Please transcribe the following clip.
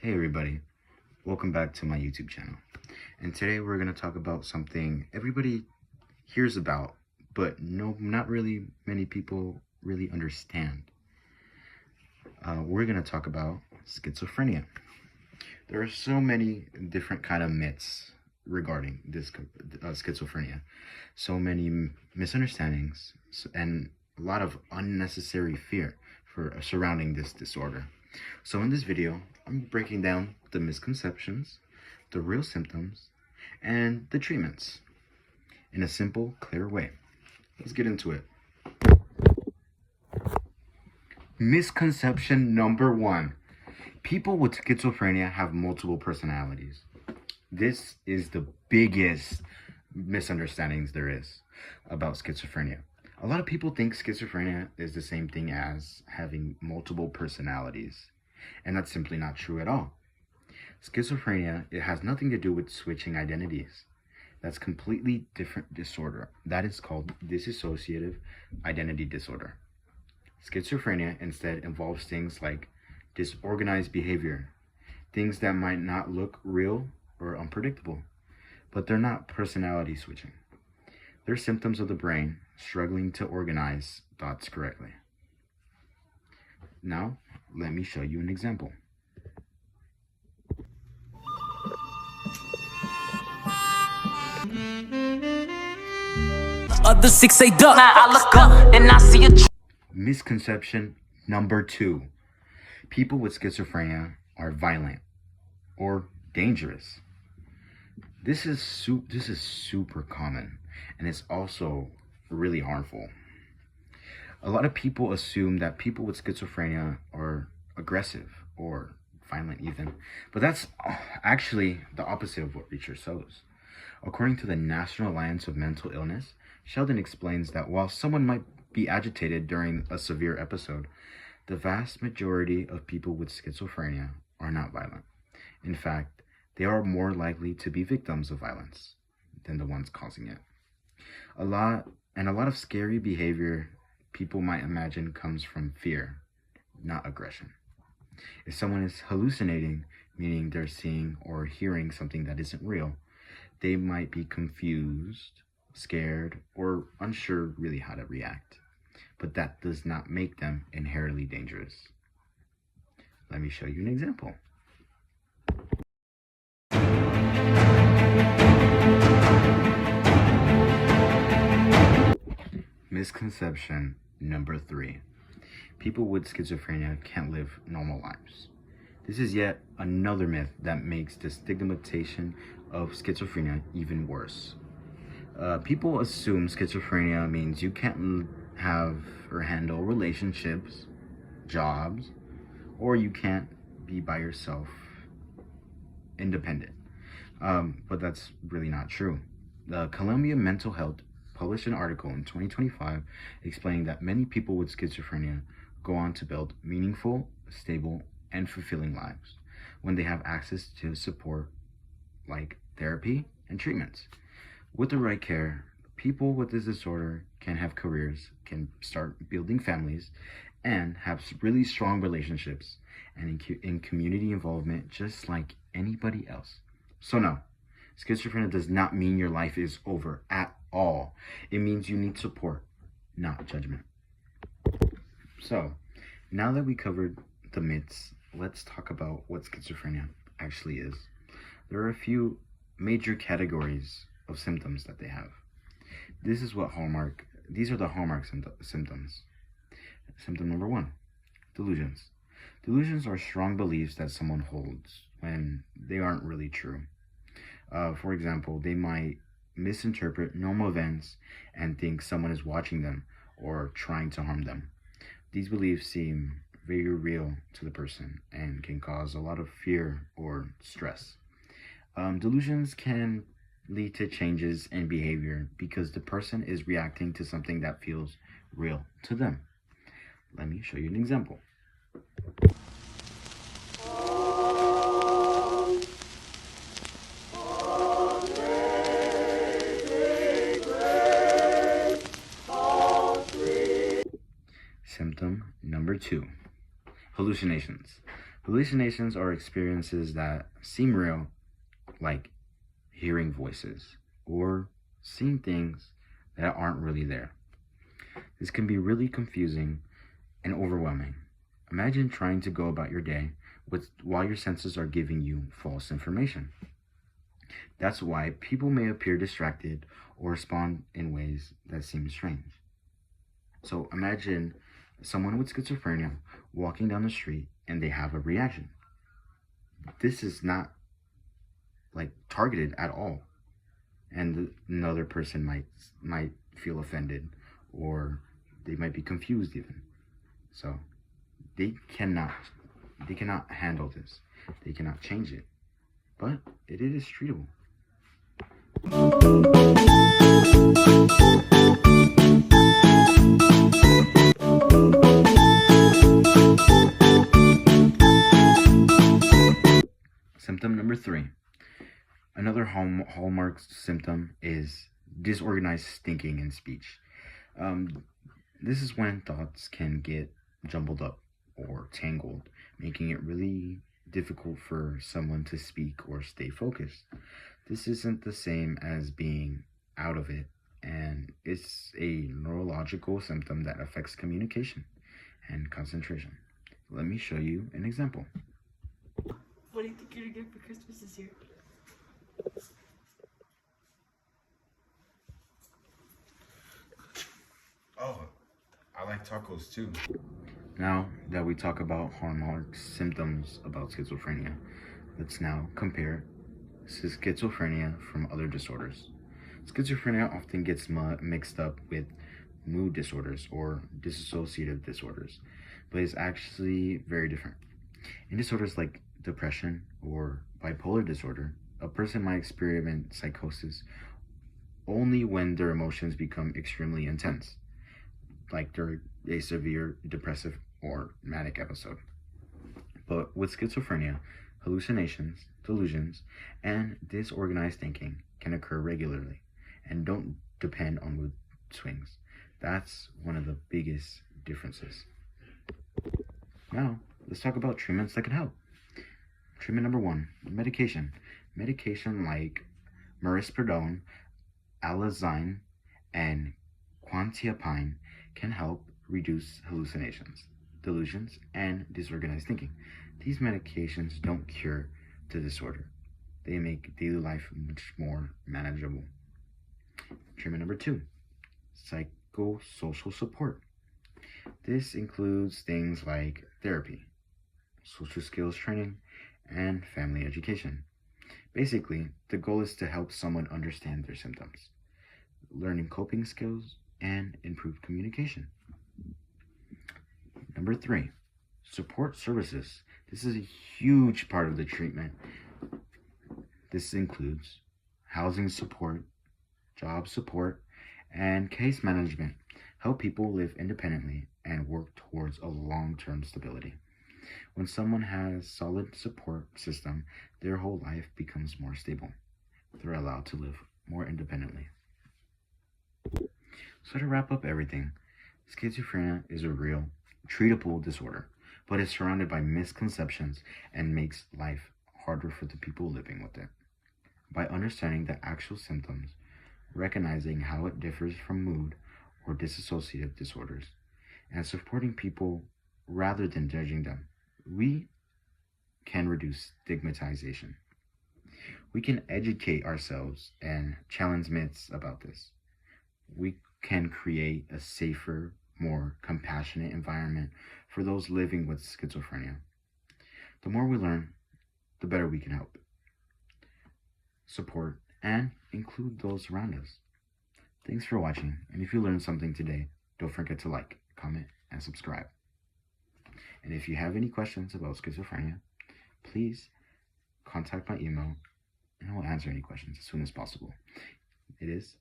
Hey everybody, welcome back to my YouTube channel. And today we're going to talk about something everybody hears about, but not really many people really understand. We're going to talk about schizophrenia. There are so many different kind of myths regarding this schizophrenia. So many misunderstandings and a lot of unnecessary fear surrounding this disorder. So in this video, I'm breaking down the misconceptions, the real symptoms, and the treatments in a simple, clear way. Let's get into it. Misconception number 1. People with schizophrenia have multiple personalities. This is the biggest misunderstandings there is about schizophrenia. A lot of people think schizophrenia is the same thing as having multiple personalities, and that's simply not true at all. Schizophrenia, it has nothing to do with switching identities. That's completely different disorder. That is called dissociative identity disorder. Schizophrenia instead involves things like disorganized behavior, things that might not look real or unpredictable, but they're not personality switching. They're symptoms of the brain struggling to organize thoughts correctly. Now, let me show you an example. Other 6 say duck. Now I look up and I see a Misconception number 2. People with schizophrenia are violent or dangerous. This is super common, and it's also really harmful. A lot of people assume that people with schizophrenia are aggressive or violent even, but that's actually the opposite of what research shows. According to the National Alliance of Mental Illness, Sheldon explains that while someone might be agitated during a severe episode, the vast majority of people with schizophrenia are not violent. In fact, they are more likely to be victims of violence than the ones causing it. A lot of scary behavior people might imagine comes from fear, not aggression. If someone is hallucinating, meaning they're seeing or hearing something that isn't real, they might be confused, scared, or unsure really how to react. But that does not make them inherently dangerous. Let me show you an example. Misconception number 3. People with schizophrenia can't live normal lives. This is yet another myth that makes the stigmatization of schizophrenia even worse. People assume schizophrenia means you can't have or handle relationships, jobs, or you can't be by yourself, independent. But that's really not true. The Columbia Mental Health published an article in 2025 explaining that many people with schizophrenia go on to build meaningful, stable, and fulfilling lives when they have access to support like therapy and treatments. With the right care, people with this disorder can have careers, can start building families, and have really strong relationships and in community involvement just like anybody else. So no, schizophrenia does not mean your life is over at all. It means you need support, not judgment. So, now that we covered the myths, let's talk about what schizophrenia actually is. There are a few major categories of symptoms that they have. These are the hallmark symptoms. Symptom number 1, delusions. Delusions are strong beliefs that someone holds when they aren't really true. For example, they might misinterpret normal events and think someone is watching them or trying to harm them. These beliefs seem very real to the person and can cause a lot of fear or stress. Delusions can lead to changes in behavior because the person is reacting to something that feels real to them. Let me show you an example. Symptom number 2, hallucinations. Hallucinations are experiences that seem real, like hearing voices or seeing things that aren't really there. This can be really confusing and overwhelming. Imagine trying to go about your day while your senses are giving you false information. That's why people may appear distracted or respond in ways that seem strange. So imagine someone with schizophrenia walking down the street and they have a reaction. This is not like targeted at all. And another person might feel offended or they might be confused even. So they cannot handle this. They cannot change it. But it is treatable. Symptom number 3. Another hallmark symptom is disorganized thinking and speech. This is when thoughts can get jumbled up or tangled, making it really difficult for someone to speak or stay focused. This isn't the same as being out of it, and it's a neurological symptom that affects communication and concentration. Let me show you an example. What do you think you're gonna get for Christmas this year? Oh, I like tacos too. Now that we talk about hallmark symptoms about schizophrenia, let's now compare schizophrenia from other disorders. Schizophrenia often gets mixed up with mood disorders or dissociative disorders, but it's actually very different. In disorders like depression or bipolar disorder, a person might experience psychosis only when their emotions become extremely intense, like during a severe depressive or manic episode. But with schizophrenia, hallucinations, delusions, and disorganized thinking can occur regularly and don't depend on mood swings. That's one of the biggest differences. Now, let's talk about treatments that can help. Treatment number 1, medication. Medication like risperidone, alazine, and quetiapine can help reduce hallucinations, delusions, and disorganized thinking. These medications don't cure the disorder. They make daily life much more manageable. Treatment number 2, psychosocial support. This includes things like therapy, social skills training, and family education. Basically, the goal is to help someone understand their symptoms, learning coping skills, and improve communication. Number 3, support services. This is a huge part of the treatment. This includes housing support, job support, and case management. Help people live independently and work towards a long-term stability. When someone has solid support system, their whole life becomes more stable. They're allowed to live more independently. So to wrap up everything, schizophrenia is a real, treatable disorder, but it's surrounded by misconceptions and makes life harder for the people living with it. By understanding the actual symptoms, recognizing how it differs from mood or dissociative disorders, and supporting people rather than judging them, we can reduce stigmatization. We can educate ourselves and challenge myths about this. We can create a safer, more compassionate environment for those living with schizophrenia. The more we learn, the better we can help, support, and include those around us. Thanks for watching, and if you learned something today, don't forget to like, comment, and subscribe. And if you have any questions about schizophrenia, please contact my email and I will answer any questions as soon as possible. It is